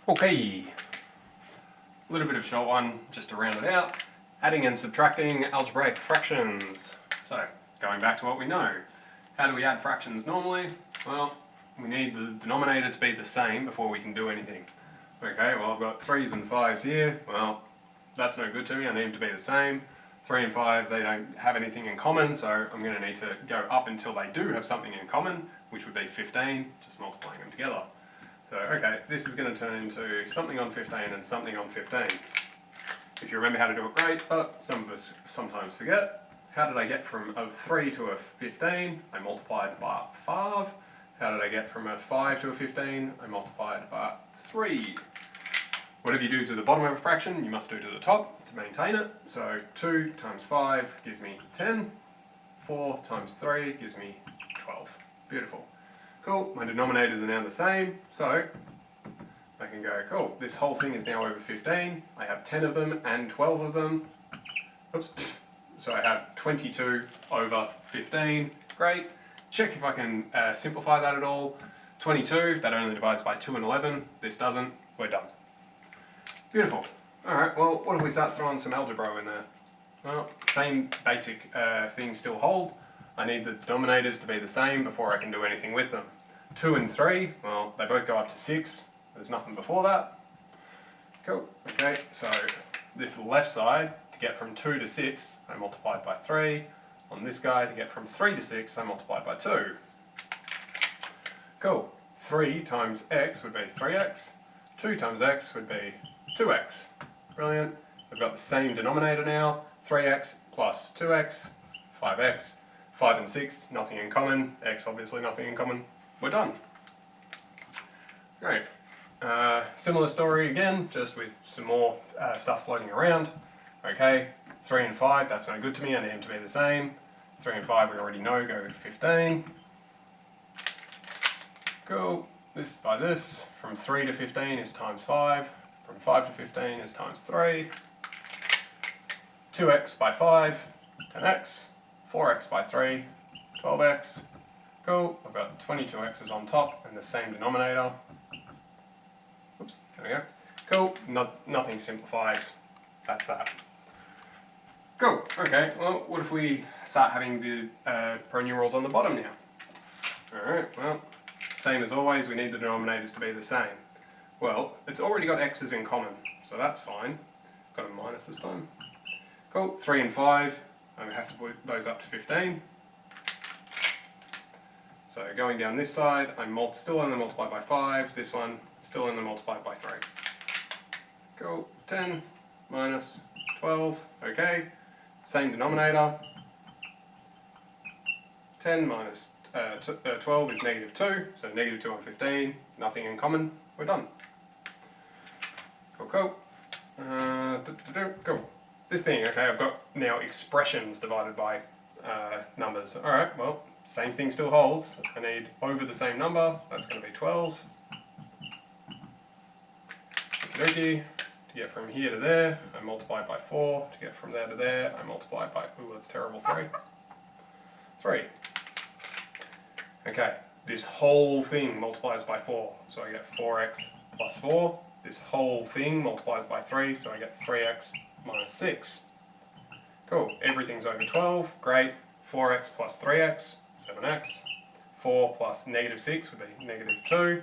Okay, a little bit of a short one just to round it out. Adding and subtracting algebraic fractions. So, going back to what we know. How do we add fractions normally? Well, we need the denominator to be the same before we can do anything. Okay, well I've got 3's and 5's here. Well, that's no good to me, I need them to be the same. 3 and 5, they don't have anything in common, so I'm going to need to go up until they do have something in common, which would be 15, just multiplying them together. So, okay, this is going to turn into something on 15 and something on 15. If you remember how to do it, great, but some of us sometimes forget. How did I get from a 3 to a 15? I multiplied by 5. How did I get from a 5 to a 15? I multiplied by 3. Whatever you do to the bottom of a fraction, you must do to the top to maintain it. So 2 times 5 gives me 10. 4 times 3 gives me 12. Beautiful. Cool, my denominators are now the same, so I can go, cool, this whole thing is now over 15. I have 10 of them and 12 of them. Oops. So I have 22 over 15. Great. Check if I can simplify that at all. 22, that only divides by 2 and 11. This doesn't. We're done. Beautiful. Alright, well, what if we start throwing some algebra in there? Well, same basic things still hold. I need the denominators to be the same before I can do anything with them. 2 and 3, well, they both go up to 6. There's nothing before that. Cool. Okay, so this left side, to get from 2 to 6, I multiplied by 3. On this guy, to get from 3 to 6, I multiplied by 2. Cool. 3 times x would be 3x. 2 times x would be 2x. Brilliant. We've got the same denominator now. 3x plus 2x, 5x. 5 and 6, nothing in common. X, obviously nothing in common. We're done. Great. Similar story again, just with some more stuff floating around. Okay, 3 and 5, that's no good to me, I need them to be the same. 3 and 5 we already know go to 15. Cool, this by this, from 3 to 15 is times 5, from 5 to 15 is times 3. 2x by 5, 10x, 4x by 3, 12x. Cool, I've got 22x's on top and the same denominator. Oops, there we go. Cool, nothing simplifies. That's that. Cool, okay, well, what if we start having the pronumerals on the bottom now? Alright, well, same as always, we need the denominators to be the same. Well, it's already got x's in common, so that's fine. Got a minus this time. Cool, 3 and 5, I have to put those up to 15. So going down this side, I'm still only multiplied by 5, this one still only multiplied by 3. Cool, 10 minus 12, okay, same denominator. 10 minus 12 is negative 2, so negative 2 on 15, nothing in common, we're done. Cool, cool. Cool. This thing, okay, I've got now expressions divided by numbers. Alright, well, same thing still holds. I need over the same number, that's going to be 12s. Okey-dokey. To get from here to there, I multiplied by 4. To get from there to there, I multiplied by, ooh, that's terrible, 3. 3. Okay, this whole thing multiplies by 4, so I get 4x plus 4. This whole thing multiplies by 3, so I get 3x minus 6. Cool, everything's over 12, great. 4x plus 3x, 7x. 4 plus negative 6 would be negative 2.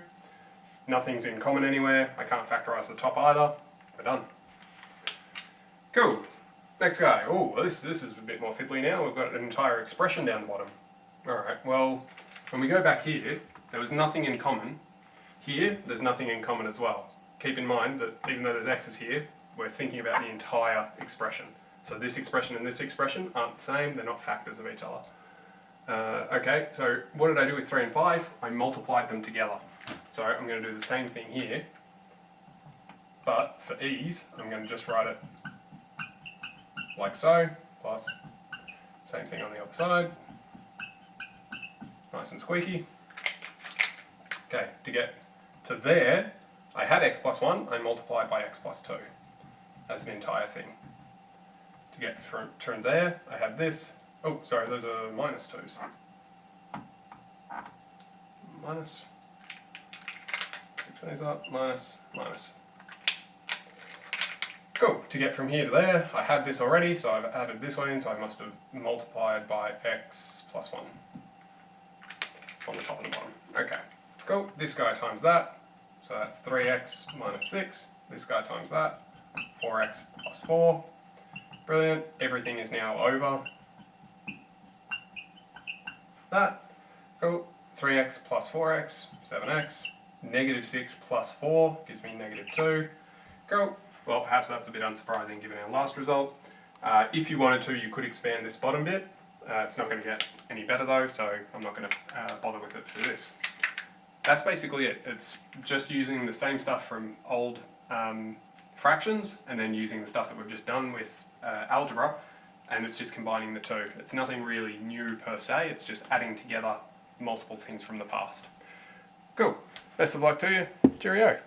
Nothing's in common anywhere, I can't factorise the top either. We're done. Cool, next guy. Oh, this is a bit more fiddly now, we've got an entire expression down the bottom. Alright, well, when we go back here, there was nothing in common. Here, there's nothing in common as well. Keep in mind that even though there's x's here, we're thinking about the entire expression. So this expression and this expression aren't the same, they're not factors of each other. Okay, so what did I do with 3 and 5? I multiplied them together. So I'm going to do the same thing here, but for ease, I'm going to just write it like so, plus same thing on the other side. Nice and squeaky. Okay, to get to there, I had x plus 1, I multiplied by x plus 2 as an entire thing. To get from there, I have this. Oh, sorry, those are minus 2's. Minus. Fix these up, minus, minus. Cool, to get from here to there, I had this already, so I've added this one in, so I must have multiplied by x plus 1 on the top and the bottom. Okay, cool, this guy times that, so that's 3x minus 6, this guy times that, 4x plus 4. Brilliant, everything is now over that. Cool, 3x plus 4x, 7x, negative 6 plus 4 gives me negative 2. Cool, well perhaps that's a bit unsurprising given our last result. If you wanted to, you could expand this bottom bit. It's not going to get any better though, so I'm not going to bother with it for this. That's basically it. It's just using the same stuff from old fractions and then using the stuff that we've just done with algebra, and it's just combining the two. It's nothing really new per se, it's just adding together multiple things from the past. Cool. Best of luck to you. Cheerio.